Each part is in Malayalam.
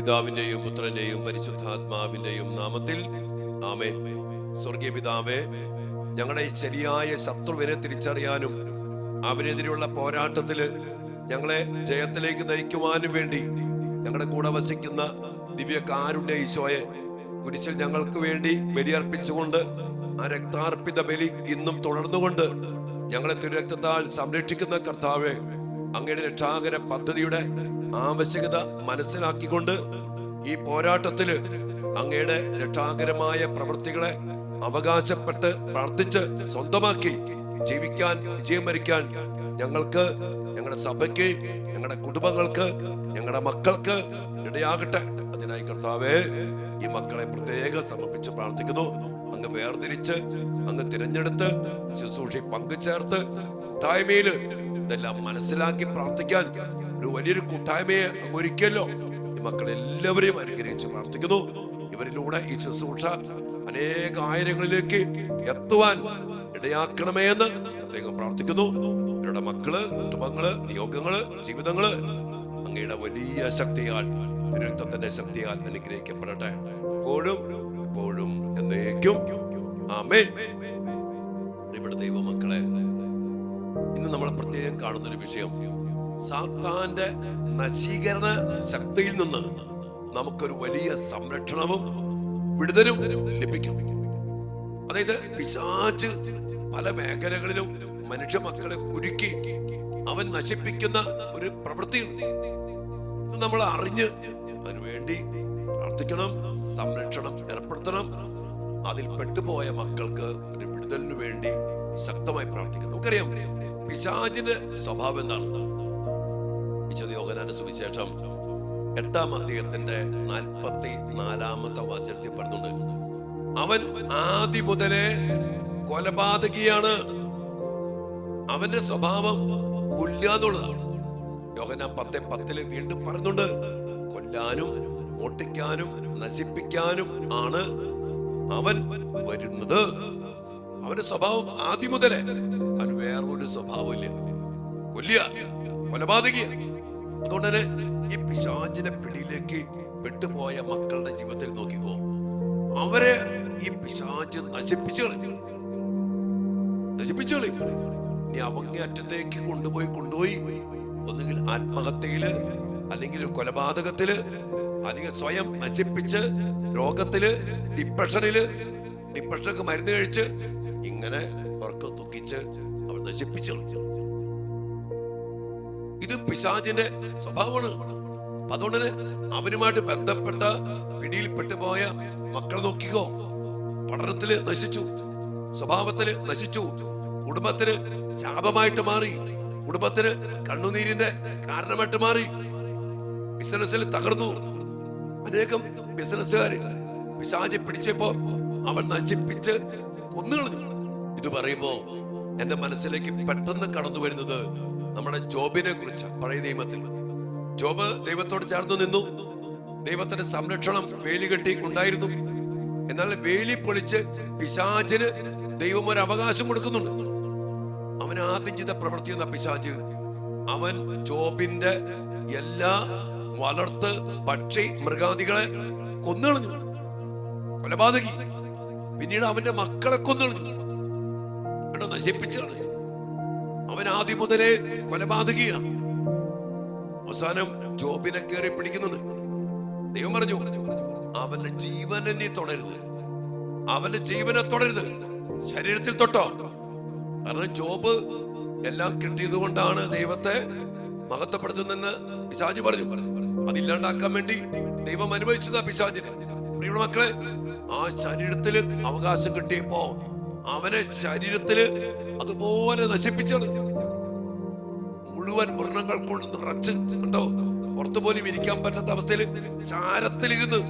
പിതാവിന്റെയും പുത്രന്റെയും പരിശുദ്ധാത്മാവിന്റെയും നാമത്തിൽ ആമേൻ. സ്വർഗീയ പിതാവേ, ഞങ്ങളുടെ ഈ ശരിയായ ശത്രുവിനെ തിരിച്ചറിയാനും അവനെതിരെയുള്ള പോരാട്ടത്തില് ഞങ്ങളെ ജയത്തിലേക്ക് നയിക്കുവാനും വേണ്ടി ഞങ്ങളുടെ കൂടെ വസിക്കുന്ന ദിവ്യ കാരുണ്യ ഈശോയെ കുരിശിൽ ഞങ്ങൾക്ക് വേണ്ടി ബലിയർപ്പിച്ചുകൊണ്ട് ആ രക്താർപ്പിത ബലി ഇന്നും തുടർന്നുകൊണ്ട് ഞങ്ങളെ തിരുരക്തത്താൽ സംരക്ഷിക്കുന്ന കർത്താവേ, അങ്ങയുടെ രക്ഷാകര പദ്ധതിയുടെ ആവശ്യകത മനസ്സിലാക്കിക്കൊണ്ട് ഈ പോരാട്ടത്തില് അങ്ങയുടെ രക്ഷാകരമായ പ്രവൃത്തികളെ അവകാശപ്പെട്ട് പ്രാർത്ഥിച്ച് സ്വന്തമാക്കി ജീവിക്കാൻ, വിജയം വരിക്കാൻ ഞങ്ങൾക്ക്, ഞങ്ങളുടെ സഭയ്ക്ക്, ഞങ്ങളുടെ കുടുംബങ്ങൾക്ക്, ഞങ്ങളുടെ മക്കൾക്ക് ഇടയാകട്ടെ. അതിനായി കർത്താവേ, ഈ മക്കളെ പ്രത്യേകം സമർപ്പിച്ച് പ്രാർത്ഥിക്കുന്നു. അങ്ങ് വേർതിരിച്ച്, അങ്ങ് തിരഞ്ഞെടുത്ത്, ശുശ്രൂഷ പങ്കുചേർത്ത് കൂട്ടായ്മയില് ഇതെല്ലാം മനസ്സിലാക്കി പ്രാർത്ഥിക്കാൻ ഒരു വലിയൊരു കൂട്ടായ്മയെ അങ്ങ് ഒരുക്കിയല്ലോ. ഈ മക്കളെല്ലാവരെയും അനുഗ്രഹിച്ച് പ്രാർത്ഥിക്കുന്നു. ഇവരിലൂടെ ഈ ശുശ്രൂഷ അനേക ആയിരങ്ങളിലേക്ക് എത്തുവാൻ ഇടയാക്കണമേ എന്ന് പ്രത്യേകം പ്രാർത്ഥിക്കുന്നു. ഇവരുടെ മക്കള്, കുടുംബങ്ങള്, നിയോഗങ്ങള്, ജീവിതങ്ങള് അങ്ങയുടെ വലിയ ശക്തിയാൽ, തിരുരക്തത്തിന്റെ ശക്തിയാൽ അനുഗ്രഹിക്കപ്പെടട്ടെ. എപ്പോഴും എപ്പോഴും എന്നേക്കും ആമേൻ. ഇവിടെ ദൈവമക്കളെ, ഇന്ന് നമ്മൾ പ്രത്യേകം കാണുന്നൊരു വിഷയം, സാത്താന്റെ നശീകരണ ശക്തിയിൽ നിന്ന് നമുക്കൊരു വലിയ സംരക്ഷണവും വിടുതലും ലഭിക്കും. അതായത് പിശാച് പല മേഖലകളിലും മനുഷ്യ മക്കളെ കുരുക്കി അവൻ നശിപ്പിക്കുന്ന ഒരു പ്രവൃത്തിയുണ്ട്. ഇത് നമ്മൾ അറിഞ്ഞ് അതിനുവേണ്ടി പ്രാർത്ഥിക്കണം, സംരക്ഷണം ഏർപ്പെടുത്തണം. അതിൽ പെട്ടുപോയ മക്കൾക്ക് ഒരു വിടുതലിനു വേണ്ടി ശക്തമായി പ്രാർത്ഥിക്കണം. നമുക്കറിയാം പിശാചിന്റെ സ്വഭാവം എന്താണ്. വിശുദ്ധ യോഹന്നാന്റെ സുവിശേഷം 8-ാം അധ്യായത്തിന്റെ 44-ാമത്തെ വചനത്തിൽ പറഞ്ഞുണ്ട്, അവൻ ആദ്യം മുതലേ കൊലപാതകിയാണ്. അവന്റെ സ്വഭാവം കൊല്ലാന്നുള്ളതാണ്. യോഹന്നാൻ 10:10 വീണ്ടും പറയുന്നുണ്ട്, കൊല്ലാനും ഓട്ടിക്കാനും നശിപ്പിക്കാനും ആണ് അവൻ വരുന്നത്. അവന്റെ സ്വഭാവം ആദ്യം മുതലേ, അവന് വേറൊരു സ്വഭാവമില്ല, കൊല്ലുക, കൊലപാതകിയ. അതുകൊണ്ട് തന്നെ ഈ പിശാചിന്റെ പിടിയിലേക്ക് പെട്ടുപോയ മക്കളുടെ ജീവിതത്തിൽ നോക്കിക്കോ, അവരെ ഈ പിശാച് നശിപ്പിച്ചു കളയും. ഇനി അവങ്ങേറ്റത്തേക്ക് കൊണ്ടുപോയി ഒന്നുകിൽ ആത്മഹത്യയില്, അല്ലെങ്കിൽ കൊലപാതകത്തില്, അല്ലെങ്കിൽ സ്വയം നശിപ്പിച്ച് രോഗത്തില്, ഡിപ്രഷനൊക്കെ മരുന്ന് കഴിച്ച് ഇങ്ങനെ അവർക്ക് ദുഃഖിച്ച് അവർ നശിപ്പിച്ചു. ഇത് പിശാചിന്റെ സ്വഭാവമാണ്. അതുകൊണ്ട് തന്നെ അവനുമായിട്ട് ബന്ധപ്പെട്ട പിടിയിൽപ്പെട്ടു പോയ മക്കളെ നോക്കിക്കോ, പഠനത്തില് നശിച്ചു, സ്വഭാവത്തില് നശിച്ചു, കുടുംബത്തിന് ശാപമായിട്ട് മാറി, കുടുംബത്തിന് കണ്ണുനീരിന്റെ കാരണമായിട്ട് മാറി, ബിസിനസ്സിൽ തകർന്നു. അനേകം ബിസിനസ്സുകാര് പിശാച് പിടിച്ചപ്പോ അവൻ നശിപ്പിച്ച് കൊന്നുകളഞ്ഞു. ഇത് പറയുമ്പോ എന്റെ മനസ്സിലേക്ക് പെട്ടെന്ന് കടന്നു വരുന്നത് നമ്മുടെ ജോബിനെ കുറിച്ച്. പഴയ നിയമത്തിൽ ജോബ് ദൈവത്തോട് ചേർന്ന് നിന്നു. ദൈവത്തിന്റെ സംരക്ഷണം വേലി കെട്ടി ഉണ്ടായിരുന്നു. എന്നാൽ വേലി പൊളിച്ച് പിശാചിന് ദൈവം ഒരു അവകാശം കൊടുക്കുന്നുണ്ട്. അവൻ ആദ്യം ചെയ്ത പ്രവൃത്തി എന്ന പിശാച്, അവൻ ജോബിന്റെ എല്ലാ വളർത്ത് പക്ഷി മൃഗാദികളെ കൊന്നുകളഞ്ഞു, കൊലപാതകി. പിന്നീട് അവന്റെ മക്കളെ കൊന്നുകളഞ്ഞു, നശിപ്പിച്ചു കളഞ്ഞു. അവൻ ആദ്യം മുതലേ കൊലപാതകിയാണ്. അവസാനം ജോബിനെ കയറി പിടിക്കുന്നത്. ദൈവം പറഞ്ഞു, അവന്റെ ജീവനെ നീ തൊടരുത്, അവന്റെ ജീവനെ തൊടരുത്, ശരീരത്തിൽ തൊട്ടോ. കാരണം ജോബ് എല്ലാം കിട്ടിയത് കൊണ്ടാണ് ദൈവത്തെ മഹത്വപ്പെടുത്തുന്നെന്ന് പിശാച് പറഞ്ഞു. അതില്ലാണ്ടാക്കാൻ വേണ്ടി ദൈവം അനുഭവിച്ചതാ പിശാചിനെ. പ്രിയ മക്കളെ, ആ ശരീരത്തില് അവകാശം കിട്ടിയപ്പോ അവനെ ശരീരത്തില് അതുപോലെ നശിപ്പിച്ചു. മുഴുവൻ വ്രണങ്ങൾ കൊണ്ട് നിറച്ച് കണ്ടോ, പുറത്തു പോലും ഇരിക്കാൻ പറ്റാത്ത അവസ്ഥയിൽ ചാരത്തിലിരുന്ന്.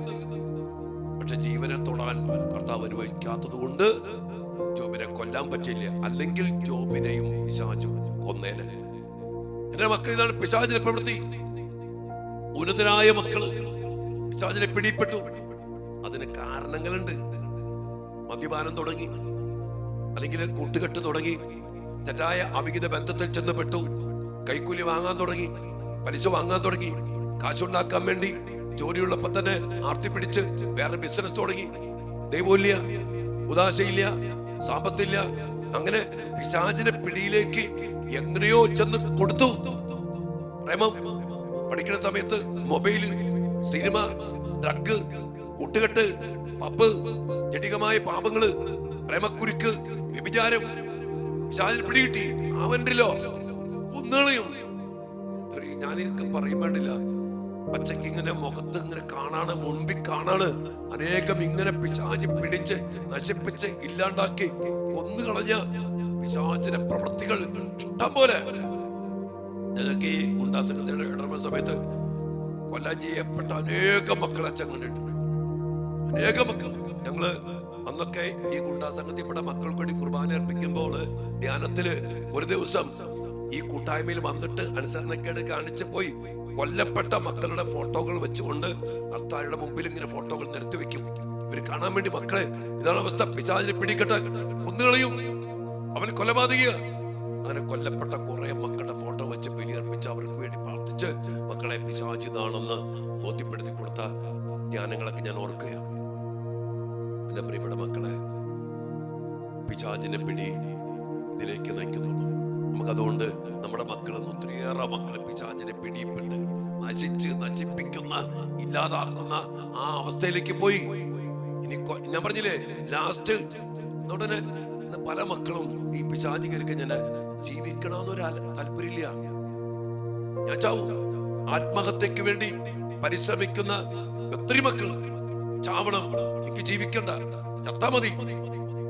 പക്ഷെ ജീവനെ തൊടാൻ കർത്താവ് അനുഭവിക്കാത്തത് കൊണ്ട് ജോബിനെ കൊല്ലാൻ പറ്റില്ല. അല്ലെങ്കിൽ ജോബിനെയും പിശാചു കൊന്നേനെ. എന്റെ മക്കൾ, ഇതാണ് പിശാചിന്റെ പ്രവൃത്തി. ഉന്നതരായ മക്കള് പിശാചിനെ പിടിപ്പെട്ടു. അതിന് കാരണങ്ങളുണ്ട്. മദ്യപാനം തുടങ്ങി, അല്ലെങ്കിൽ കൂട്ടുകെട്ട് തുടങ്ങി, തെറ്റായ അവിഹിത ബന്ധത്തിൽ ചെന്നപ്പെട്ടു, കൈക്കൂലി വാങ്ങാൻ തുടങ്ങി, പലിശ വാങ്ങാൻ തുടങ്ങി, കാശുണ്ടാക്കാൻ വേണ്ടി ജോലിയുള്ളപ്പോ തന്നെ ആർത്തി പിടിച്ച് വേറെ ബിസിനസ് തുടങ്ങി. ദൈവമില്ല, ഉദാശയില്ല, സാമ്പത്തില്ല. അങ്ങനെ പിശാചിന്റെ പിടിയിലേക്ക് എങ്ങനെയോ ചെന്ന് കൊടുത്തു. പ്രേമം, പഠിക്കുന്ന സമയത്ത് മൊബൈല്, സിനിമ, ഡ്രഗ്, കൂട്ടുകെട്ട്, പബ്, ജടികമായ പാപങ്ങള്, പ്രേമക്കുരുക്ക്, വ്യഭിചാരം, പിശാചിന് പിടികിട്ടി. അവൻ്റെല്ലോ ഒന്നുകളെയും ഞാനിതൊക്കെ പറയും വേണ്ടില്ല. പച്ചക്ക് ഇങ്ങനെ മുഖത്ത് ഇങ്ങനെ കാണാണ്, മുൻപിൽ കാണാണ്. അനേകം ഇങ്ങനെ പിശാചി പിടിച്ച് നശിപ്പിച്ച് ഇല്ലാണ്ടാക്കി കൊന്നുകളഞ്ഞ പിശാചിന്റെ പ്രവൃത്തികൾ ഇഷ്ടം പോലെ. ഞങ്ങൾക്ക് ഈ ഗുണ്ടാസംഘത്തിന്റെ ഇടപെടുന്ന സമയത്ത് കൊല്ലാൻ ചെയ്യപ്പെട്ട അനേകം മക്കളെ അച്ഛൻ കണ്ടിട്ടുണ്ട്. അനേകം മക്കൾ. ഞങ്ങള് അന്നൊക്കെ ഈ ഗുണ്ടാസംഘത്തിൽപ്പെട്ട മക്കൾക്ക് വേണ്ടി കുർബാന അർപ്പിക്കുമ്പോൾ ധ്യാനത്തില് ഒരു ദിവസം ഈ കൂട്ടായ്മയിൽ വന്നിട്ട് അനുസരണക്കേട് കാണിച്ചു പോയി കൊല്ലപ്പെട്ട മക്കളുടെ ഫോട്ടോകൾ വെച്ചുകൊണ്ട് ഭർത്താവിയുടെ മുമ്പിൽ ഇങ്ങനെ ഫോട്ടോകൾ നിരത്തി വെക്കും. ഇവര് കാണാൻ വേണ്ടി, മക്കളെ ഇതാണ് അവസ്ഥ, പിശാചിനെ പിടികെട്ടാൻ ഒന്നുകളെയും, അവൻ കൊലപാതക. അങ്ങനെ കൊല്ലപ്പെട്ട കുറെ മക്കളുടെ ഫോട്ടോ വെച്ച് ബലിയർപ്പിച്ച് അവർക്ക് വേണ്ടി പ്രാർത്ഥിച്ച് മക്കളെ പിശാച് ഇതാണെന്ന് ബോധ്യപ്പെടുത്തി കൊടുത്ത ധ്യാനങ്ങളൊക്കെ ഞാൻ ഓർക്കുകയാണ്. എന്റെ പ്രിയപ്പെട്ട മക്കളെ, പിശാചിന്റെ പിടി ഇതിലേക്ക് നയിക്കുന്നുള്ളൂ. നമുക്കതുകൊണ്ട് നമ്മുടെ മക്കളെന്ന് ഒത്തിരിയേറെ മക്കളെ പിശാചിനെ പിടിപ്പെട്ട് നശിപ്പിക്കുന്ന, ഇല്ലാതാക്കുന്ന ആ അവസ്ഥയിലേക്ക് പോയി. ഇനി ഞാൻ പറഞ്ഞില്ലേ, ലാസ്റ്റ് ഉടനെ പല മക്കളും ഈ പിശാചി കയറിക്ക് ഞാൻ ജീവിക്കണമെന്നൊരു താല്പര്യമില്ല. ഞാൻ ചാവും. ആത്മഹത്യക്ക് വേണ്ടി പരിശ്രമിക്കുന്ന ഒത്തിരി മക്കൾ ചാവണം, എനിക്ക് ജീവിക്കണ്ട, ചത്താ മതി.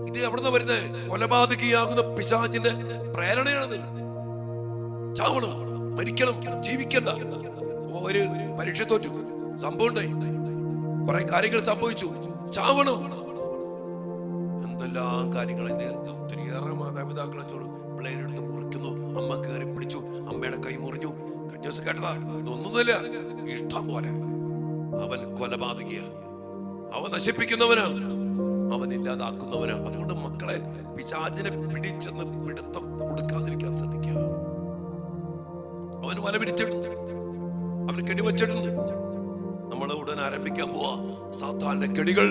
ഇത് എവിടുന്ന വരുന്നത്? കൊലപാതകിയാകുന്ന പിശാചിന്റെ പ്രേരണയാണത്. ചാവണം, മരിക്കണം, ജീവിക്കണ്ട. ഒരു പരീക്ഷ തോറ്റു, സംഭവം ഉണ്ടായി, കുറെ കാര്യങ്ങൾ സംഭവിച്ചു, ചാവണം. എന്തെല്ലാം കാര്യങ്ങൾ. ഒത്തിരിയേറെ മാതാപിതാക്കളെ പിള്ളേരെടുത്ത് മുറിക്കുന്നു, അമ്മ കയറി പിടിച്ചു, അമ്മയുടെ കൈ മുറിഞ്ഞു. കഴിഞ്ഞ ദിവസം കേട്ടതാ. ഇതൊന്നുമില്ല, ഇഷ്ടം പോലെ. അവൻ കൊലപാതകിയ, അവൻ നശിപ്പിക്കുന്നവനാ, അവൻ ഇല്ലാതാക്കുന്നവനാ. അതുകൊണ്ട് മക്കളെ പിശാചിനെ പിടിച്ചെന്ന് പിടുത്തം കൊടുക്കാതിരിക്കാൻ ശ്രദ്ധിക്കുക. അവൻ വല പിടിച്ചിട്ടുണ്ട്, അവന് കെടി വെച്ചിട്ടുണ്ട്. നമ്മൾ ഉടൻ ആരംഭിക്കാൻ പോവാ സാത്താന്റെ കെടികൾ.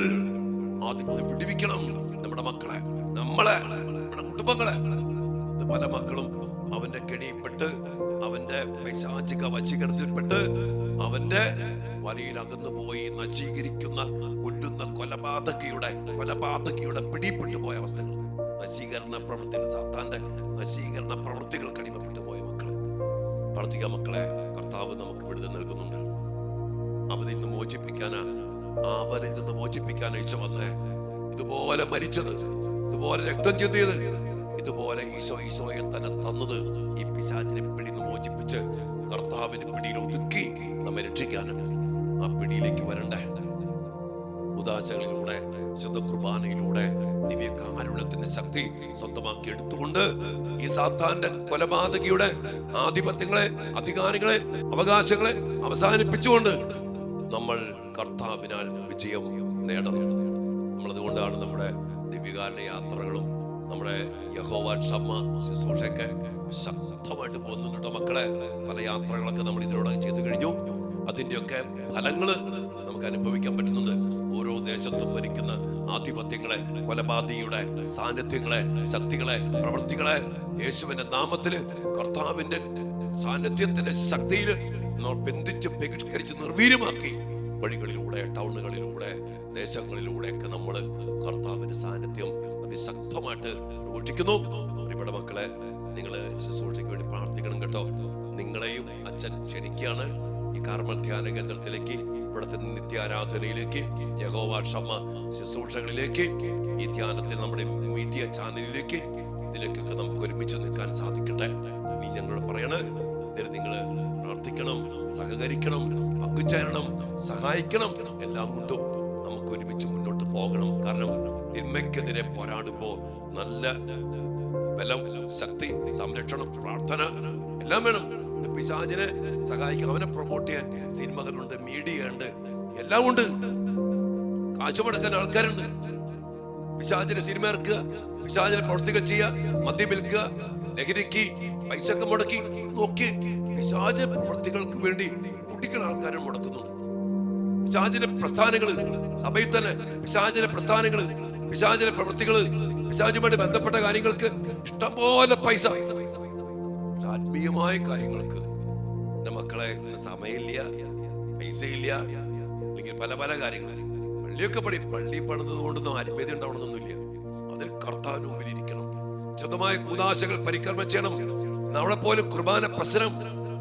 ആദ്യം വിടുവിക്കണം നമ്മുടെ മക്കളെ, നമ്മളെ, നമ്മുടെ കുടുംബങ്ങളെ. പല മക്കളും അവന്റെ കെണിയിൽപ്പെട്ട്, അവന്റെ പൈശാചിക വശീകരണത്തിൽപ്പെട്ട് അവന്റെ വലയിൽ അകന്നു പോയി നശീകരിക്കുന്ന, കൊല്ലുന്ന കൊലപാതകിയുടെ പിടിപ്പെട്ടു പോയ അവസ്ഥകൾ, നശീകരണ പ്രവൃത്തികൾ, സാത്താന്റെ നശീകരണ പ്രവൃത്തികൾ കടിമപ്പെട്ടു പോയ മക്കളെ പ്രാർത്ഥിക്കുക. മക്കളെ, കർത്താവ് നമുക്ക് വിടുതൽ നൽകുന്നുണ്ട്. അവനിൽ നിന്ന് മോചിപ്പിക്കാൻ ഈശോ വന്നേ. ഇതുപോലെ മരിച്ചത്, ഇതുപോലെ രക്തം ചിന്തിയത്, ഇതുപോലെ ഈശോയെ തന്നെ തന്നത് ഈ പിശാചിനെ പിടിന്ന് മോചിപ്പിച്ച് കർത്താവിന്റെ പിടിയിൽ ഒതുക്കി നമ്മെ രക്ഷിക്കാനാണ്. ആ പിടിയിലേക്ക് വരണ്ടേ? ഉദാശകളിലൂടെ, ശുദ്ധ കുർബാനയിലൂടെ ദിവ്യകാരുണ്യത്തിന്റെ ശക്തി സ്വന്തമാക്കി എടുത്തുകൊണ്ട് ഈ സാത്താന്റെ കൊലപാതകിയുടെ ആധിപത്യങ്ങളെ, അധികാരങ്ങളെ, അവകാശങ്ങളെ അവസാനിപ്പിച്ചുകൊണ്ട് നമ്മൾ കർത്താവിനാൽ വിജയം നേടണം. നമ്മളതുകൊണ്ടാണ് നമ്മുടെ ദിവ്യകാരുണ്യ യാത്രകളും നമ്മുടെ യഹോവ ക്ഷമ ശുശ്രൂഷയൊക്കെ ശക്തമായിട്ട് പോകുന്നുണ്ട് കേട്ടോ മക്കളെ. പല യാത്രകളൊക്കെ നമ്മൾ ഇതിലൂടെ ചെയ്തു കഴിഞ്ഞു. അതിന്റെയൊക്കെ ഫലങ്ങള് നമുക്ക് അനുഭവിക്കാൻ പറ്റുന്നുണ്ട്. ഓരോ ദേശത്തും ഭരിക്കുന്ന ആധിപത്യങ്ങളെ, കൊലപാതകിയുടെ സാന്നിധ്യങ്ങളെ, ശക്തികളെ, പ്രവൃത്തികളെ യേശുവിന്റെ നാമത്തില്, കർത്താവിന്റെ സാന്നിധ്യത്തിന്റെ ശക്തിയില് ബന്ധിച്ച് ബഹിഷ്കരിച്ച് നിർവീര്യമാക്കി വഴികളിലൂടെ, ടൗണുകളിലൂടെ, ദേശങ്ങളിലൂടെ ഒക്കെ നമ്മൾ കർത്താവിന്റെ സാന്നിധ്യം അതിശക്തമായിട്ട് പ്രഘോഷിക്കുന്നു. പ്രിയപ്പെട്ട മക്കളെ, നിങ്ങൾ ശുശ്രൂഷയ്ക്ക് വേണ്ടി പ്രാർത്ഥിക്കണം കേട്ടോ. നിങ്ങളെയും അച്ഛൻ ക്ഷണിക്കുകയാണ് ഈ കാർമൽ ധ്യാന കേന്ദ്രത്തിലേക്ക്, ഇവിടുത്തെ നിത്യാരാധനയിലേക്ക്, യഹോവ ക്ഷമ ശുശ്രൂഷകളിലേക്ക്, ഈ ധ്യാനത്തിൽ നമ്മുടെ മീഡിയ ചാനലിലേക്ക്, ഇതിലേക്കൊക്കെ നമുക്ക് ഒരുമിച്ച് നിൽക്കാൻ സാധിക്കട്ടെ. നീ ഞങ്ങളോട് പറയണ ഇതിൽ നിങ്ങൾ പ്രാർത്ഥിക്കണം, സഹകരിക്കണം, പങ്കുചേരണം, സഹായിക്കണം. എല്ലാം കൊണ്ടും നമുക്ക് ഒരുമിച്ച് മുന്നോട്ട് പോകണം. കാരണം തിന്മയ്ക്കെതിരെ പോരാടുമ്പോൾ നല്ല ബലം, ശക്തി, സംരക്ഷണം, പ്രാർത്ഥന എല്ലാം വേണം. പിശാചിനെ സഹായിക്കാൻ, അവനെ പ്രൊമോട്ട് ചെയ്യാൻ സിനിമകളുണ്ട്, മീഡിയ ഉണ്ട്, എല്ലാം ഉണ്ട്. കാശ് മുടക്കാൻ ആൾക്കാരുണ്ട്. പിശാചിനെ സിനിമ ഇറക്കുക, പിശാചിനെ പ്രവർത്തികൾ ചെയ്യുക, മദ്യം വിൽക്കുക, ലഹരിക്ക് പൈസക്ക് മുടക്കി നോക്കി പിശാച പ്രവർത്തികൾക്ക് വേണ്ടി കോടികൾ ആൾക്കാരെ മുടക്കുന്നുണ്ട്. പിശാചിന്റെ പ്രസ്ഥാനങ്ങള്, സഭയിൽ തന്നെ പിശാചിന്റെ പ്രസ്ഥാനങ്ങള്, പിശാചിന്റെ പ്രവൃത്തികള്, പിശാചുമായിട്ട് ബന്ധപ്പെട്ട കാര്യങ്ങൾക്ക് ഇഷ്ടംപോലെ പൈസ. ആത്മീയമായ കാര്യങ്ങൾക്ക് എന്റെ മക്കളെ സമയമില്ല, പൈസയില്ല, അല്ലെങ്കിൽ പല പല കാര്യങ്ങൾ. പള്ളിയൊക്കെ പള്ളി പണിത് കൊണ്ടൊന്നും ആത്മീയത ഉണ്ടാവണമെന്നൊന്നുമില്ല. അതിൽ കർത്താവിന് മുമ്പിൽ ഇരിക്കണം. ശുദ്ധമായ കൂദാശകൾ പരിക്രമം ചെയ്യണം. നമ്മളെ പോലും കുർബാന പ്രശ്നം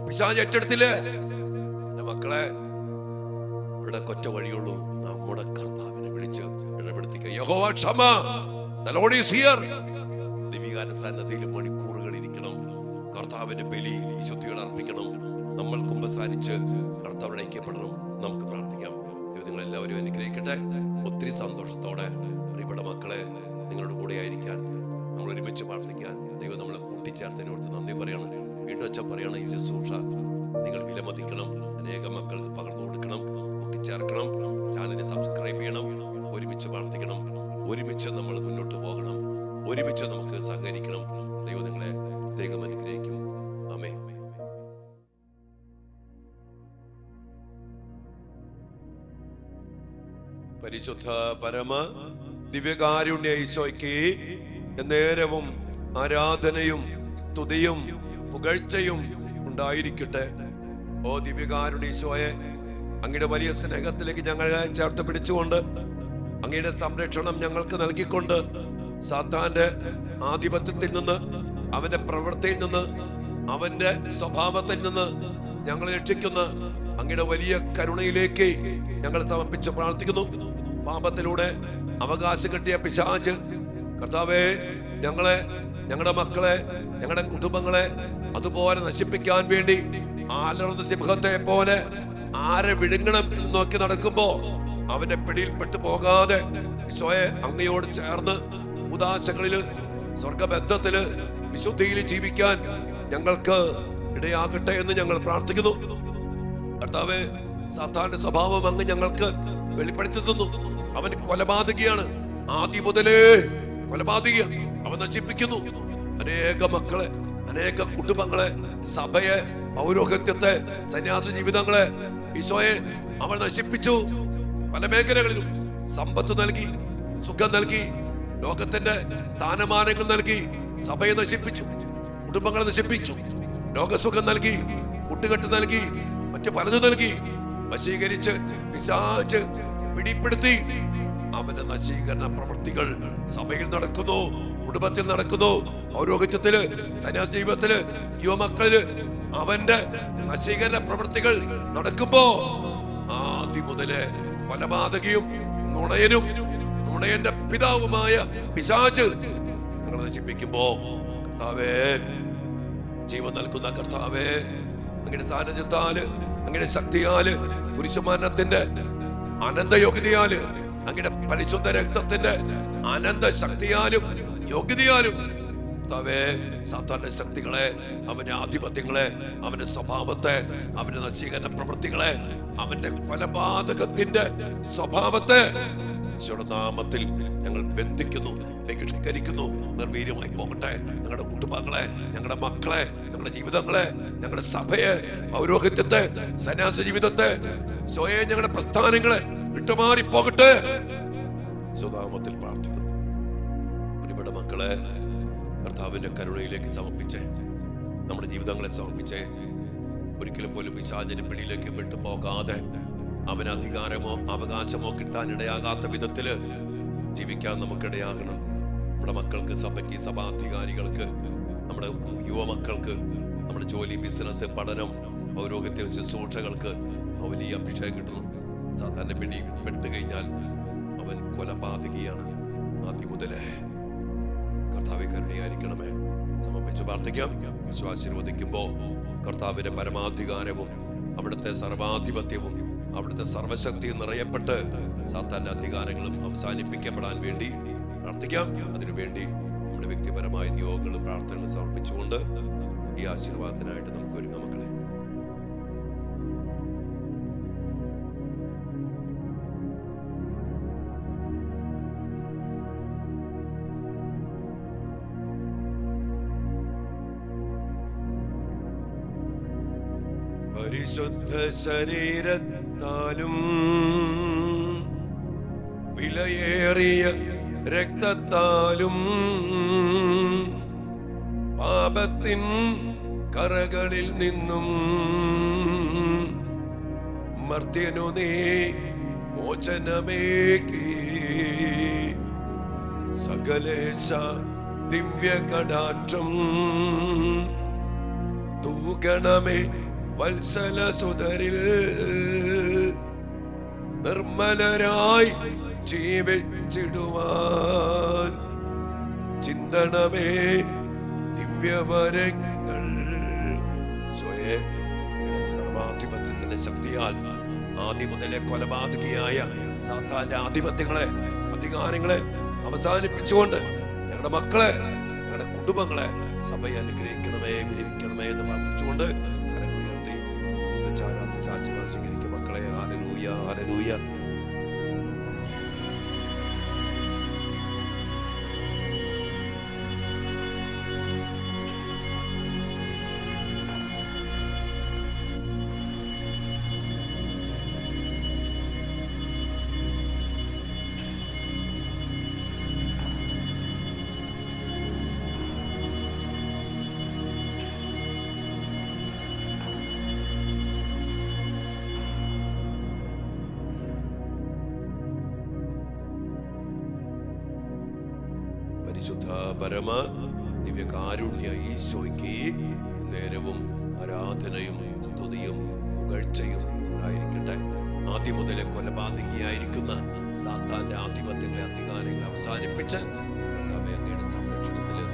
പിശാച് ഏറ്റെടുത്തില്ലേ? എന്റെ മക്കളെ, ഇവിടെ ഒറ്റ വഴിയുള്ളൂ, നമ്മുടെ കർത്താവിനെ വിളിച്ച് ഇടപെടുത്തിക്കുക. യഹോവ ക്ഷമ, the Lord is here. ദിവ്യകാന സന്നദ്ധയിൽ മണിക്കൂറുകൾ ഇരിക്കണം. കർത്താവിന്റെ ബലി വിശുദ്ധിയോടെ അർപ്പിക്കണം. നമ്മൾ കുമ്പസാരിച്ച് കർത്താവിനെ ഐക്യപ്പെടണം. നമുക്ക് പ്രാർത്ഥിക്കാം. ദൈവം നിങ്ങളെല്ലാവരും അനുഗ്രഹിക്കട്ടെ. ഒത്തിരി സന്തോഷത്തോടെ പ്രിയപ്പെട്ട മക്കളെ, നിങ്ങളുടെ കൂടെ ആയിരിക്കാൻ നമ്മൾ ഒരുമിച്ച് പ്രാർത്ഥിക്കാൻ ദൈവം നമ്മളെ കൂട്ടിച്ചേർത്തതിനോർത്ത് നന്ദി പറയണം. വീണ്ടും വെച്ചാൽ പറയണം, ഈ ശുശ്രൂഷ നിങ്ങൾ വിലമതിക്കണം, അനേകം മക്കൾക്ക് പകർന്നു കൊടുക്കണം, കൂട്ടിച്ചേർക്കണം, ചാനലിനെ സബ്സ്ക്രൈബ് ചെയ്യണം, ഒരുമിച്ച് പ്രാർത്ഥിക്കണം, ഒരുമിച്ച് നമ്മൾ മുന്നോട്ട് പോകണം, ഒരുമിച്ച് നമുക്ക് സഹകരിക്കണം. ദൈവം നിങ്ങളെ പ്രത്യേകം അനുഗ്രഹിക്കും. ആമേൻ. പരിശുദ്ധ പരമ ദിവ്യകാരുണ്യ ഈശോയ്ക്ക് നേരവും ആരാധനയും സ്തുതിയും പുകഴ്ചയും ഉണ്ടായിരിക്കട്ടെ. ഓ ദിവ്യകാരുണ്യ ഈശോയെ, അങ്ങയുടെ വലിയ സ്നേഹത്തിലേക്ക് ഞങ്ങളെ ചേർത്ത് പിടിച്ചുകൊണ്ട്, അങ്ങയുടെ സംരക്ഷണം ഞങ്ങൾക്ക് നൽകിക്കൊണ്ട്, സാത്താന്റെ ആധിപത്യത്തിൽ നിന്ന്, അവന്റെ പ്രവൃത്തിയിൽ നിന്ന്, അവന്റെ സ്വഭാവത്തിൽ നിന്ന് ഞങ്ങളെ രക്ഷിക്കുന്ന അങ്ങയുടെ വലിയ കരുണയിലേക്ക് ഞങ്ങൾ സമർപ്പിച്ച് പ്രാർത്ഥിക്കുന്നു. പാപത്തിലൂടെ അവകാശം കിട്ടിയ പിശാച് കർത്താവേ, ഞങ്ങളെ, ഞങ്ങളുടെ മക്കളെ, ഞങ്ങളുടെ കുടുംബങ്ങളെ അതുപോലെ നശിപ്പിക്കാൻ വേണ്ടി ആലറുന്ന സിംഹത്തെ പോലെ ആരെ വിഴുങ്ങണം എന്ന് നോക്കി നടക്കുമ്പോ അവന്റെ പിടിയിൽപ്പെട്ടു പോകാതെ ഈശോയെ അങ്ങയോട് ചേർന്ന് ഉദാശകളില്, സ്വർഗബന്ധത്തില്, വിശുദ്ധിയിൽ ജീവിക്കാൻ ഞങ്ങൾക്ക് ഇടയാകട്ടെ എന്ന് ഞങ്ങൾ പ്രാർത്ഥിക്കുന്നു. കർത്താവേ, സാത്താന്റെ സ്വഭാവം അങ്ങ് ഞങ്ങൾക്ക് വെളിപ്പെടുത്തി തന്നു. അവൻ കൊലപാതകിയാണ്, ആദ്യം മുതലേ കൊലപാതകിയാണ്. അവൻ നശിപ്പിക്കുന്നു അനേക മക്കളെ, അനേക കുടുംബങ്ങളെ, സഭയെ, പൗരോഹിത്യത്തെ, സന്യാസ ജീവിതങ്ങളെ. ഈശോയെ, അവൻ നശിപ്പിച്ചു. പല മേഖലകളിലും സമ്പത്ത് നൽകി, സുഖം നൽകി, ലോകത്തിന്റെ സ്ഥാനമാനങ്ങൾ നൽകി സഭയെ നശിപ്പിച്ചു, കുടുംബങ്ങളെ നശിപ്പിച്ചു. ലോകസുഖം നൽകി, കൂട്ടുകെട്ട് നൽകി, മറ്റു പലതും നൽകി വശീകരിച്ച് പിശാച് പിടിപ്പെടുത്തി. അവന്റെ നശീകരണ പ്രവൃത്തികൾ സഭയിൽ നടക്കുന്നു, കുടുംബത്തിൽ നടക്കുന്നു, പൗരോഹിത്യത്തില്, സന്യാസ ജീവിതത്തില്, യുവമക്കളില് അവന്റെ നശീകരണ പ്രവൃത്തികൾ നടക്കുമ്പോ ആദ്യം മുതലേ കൊലപാതകിയും നുണയനും നുണയന്റെ പിതാവുമായ പിശാച് ഞങ്ങളെ നശിപ്പിക്കുമ്പോ, കർത്താവേ, ജീവൻ നൽകുന്ന കർത്താവേ, അങ്ങയുടെ സാന്നിധ്യത്താല്, അങ്ങയുടെ ശക്തിയാല്, കുരിശുമരണത്തിന്റെ അനന്ത യോഗ്യതയാല്, അങ്ങയുടെ പരിശുദ്ധ രക്തത്തിന്റെ അനന്ത ശക്തിയാലും യോഗ്യതയാലും കർത്താവേ, സാത്താന്റെ ശക്തികളെ, അവന്റെ ആധിപത്യങ്ങളെ, അവന്റെ സ്വഭാവത്തെ, അവന്റെ നശീകരണ പ്രവൃത്തികളെ, അവന്റെ കൊലപാതകത്തിന്റെ സ്വഭാവത്തെ നാമത്തിൽ ഞങ്ങൾ ബന്ധിക്കുന്നു, ബഹിഷ്കരിക്കുന്നു. നിർവീര്യമായി പോകട്ടെ. ഞങ്ങളുടെ കുടുംബങ്ങളെ, ഞങ്ങളുടെ മക്കളെ, ഞങ്ങളുടെ ജീവിതങ്ങളെ, ഞങ്ങളുടെ സഭയെ, പൗരോഹിത്യത്തെ, സന്യാസ ജീവിതത്തെ, സ്വയം ഞങ്ങളുടെ പ്രസ്ഥാനങ്ങളെ വിട്ടുമാറി പോകട്ടെ. സ്വനാമത്തിൽ പ്രാർത്ഥിക്കുന്നു. പ്രിയപ്പെട്ട മക്കളെ, കർത്താവിന്റെ കരുണയിലേക്ക് സമർപ്പിച്ചേ, നമ്മുടെ ജീവിതങ്ങളെ സമർപ്പിച്ചേ. ഒരിക്കലും പോലും പിശാചിന്റെ പിടിയിലേക്ക് വിട്ടുപോകാതെ, അവന് അധികാരമോ അവകാശമോ കിട്ടാനിടയാകാത്ത വിധത്തില് ജീവിക്കാൻ നമുക്കിടയാകണം. നമ്മുടെ മക്കൾക്ക്, സഭയ്ക്ക്, സഭാധികാരികൾക്ക്, നമ്മുടെ യുവമക്കൾക്ക്, നമ്മുടെ ജോലി, ബിസിനസ്, പഠനം, പൗരോഹിത്യ ശുശ്രൂഷകൾക്ക് വലിയ അഭിഷേകം കിട്ടണം. സാധാരണ പിടി പെട്ടുകഴിഞ്ഞാൽ അവൻ കൊലപാതകിയാണ് ആദ്യം മുതലേ. കർത്താവെ, കരുണയായിരിക്കണമേ. സമർപ്പിച്ച് പ്രാർത്ഥിക്കാം. വിശ്വാസീർവദിക്കുമ്പോ കർത്താവിന്റെ പരമാധികാരവും അവിടുത്തെ സർവാധിപത്യവും അവിടുത്തെ സർവശക്തിയും നിറയപ്പെട്ട് സാത്താന്റെ അധികാരങ്ങളും അവസാനിപ്പിക്കപ്പെടാൻ വേണ്ടി പ്രാർത്ഥിക്കാം. അതിനുവേണ്ടി നമ്മുടെ വ്യക്തിപരമായ നിയോഗങ്ങളും പ്രാർത്ഥനകളും സമർപ്പിച്ചുകൊണ്ട് ഈ ആശീർവാദത്തിനായിട്ട് നമുക്ക് ഒരുങ്ങാം മക്കളെ. പരിശുദ്ധ ശരീരത്താലും വിലയേറിയ രക്തത്താലും പാപത്തിൻ കറകളിൽ നിന്നും മർത്യനു നീ മോചനമേകി. സകലേശ ദിവ്യ കടാക്ഷം തൂകണമേ വത്സല സുതരിൽ. നിർമ്മലരായി ജീവിച്ചിടുവാൻ ചിന്തണമേ ദിവ്യവരങ്ങൾ. സർവാധിപത്യത്തിന്റെ ശക്തിയാൽ ആദ്യം മുതലേ കൊലപാതകിയായ സാത്താന്റെ ആധിപത്യങ്ങളെ, അധികാരങ്ങളെ അവസാനിപ്പിച്ചുകൊണ്ട് ഞങ്ങളുടെ മക്കളെ, ഞങ്ങളുടെ കുടുംബങ്ങളെ സഭയെ അനുഗ്രഹിക്കണമേ, വിടിവിക്കണമേ എന്ന് പ്രാർത്ഥിച്ചുകൊണ്ട് കരങ്ങൾ ഉയർത്തി സ്വീകരിക്കും മക്കളെ. Hallelujah, hallelujah. പരിശുദ്ധ പരമ ദിവ്യകാരുണ്യ ഈശോയ്ക്ക് നേരവും ആരാധനയും സ്തുതിയും പുകഴ്ചയും ഉണ്ടായിരിക്കട്ടെ. ആദ്യം മുതലേ കൊലപാതകിയായിരിക്കുന്ന സാത്താന്റെ ആധിപത്യങ്ങളെ, അധികാരങ്ങളെ അവസാനിപ്പിച്ച് കർത്താവേ അങ്ങയുടെ സംരക്ഷണത്തില്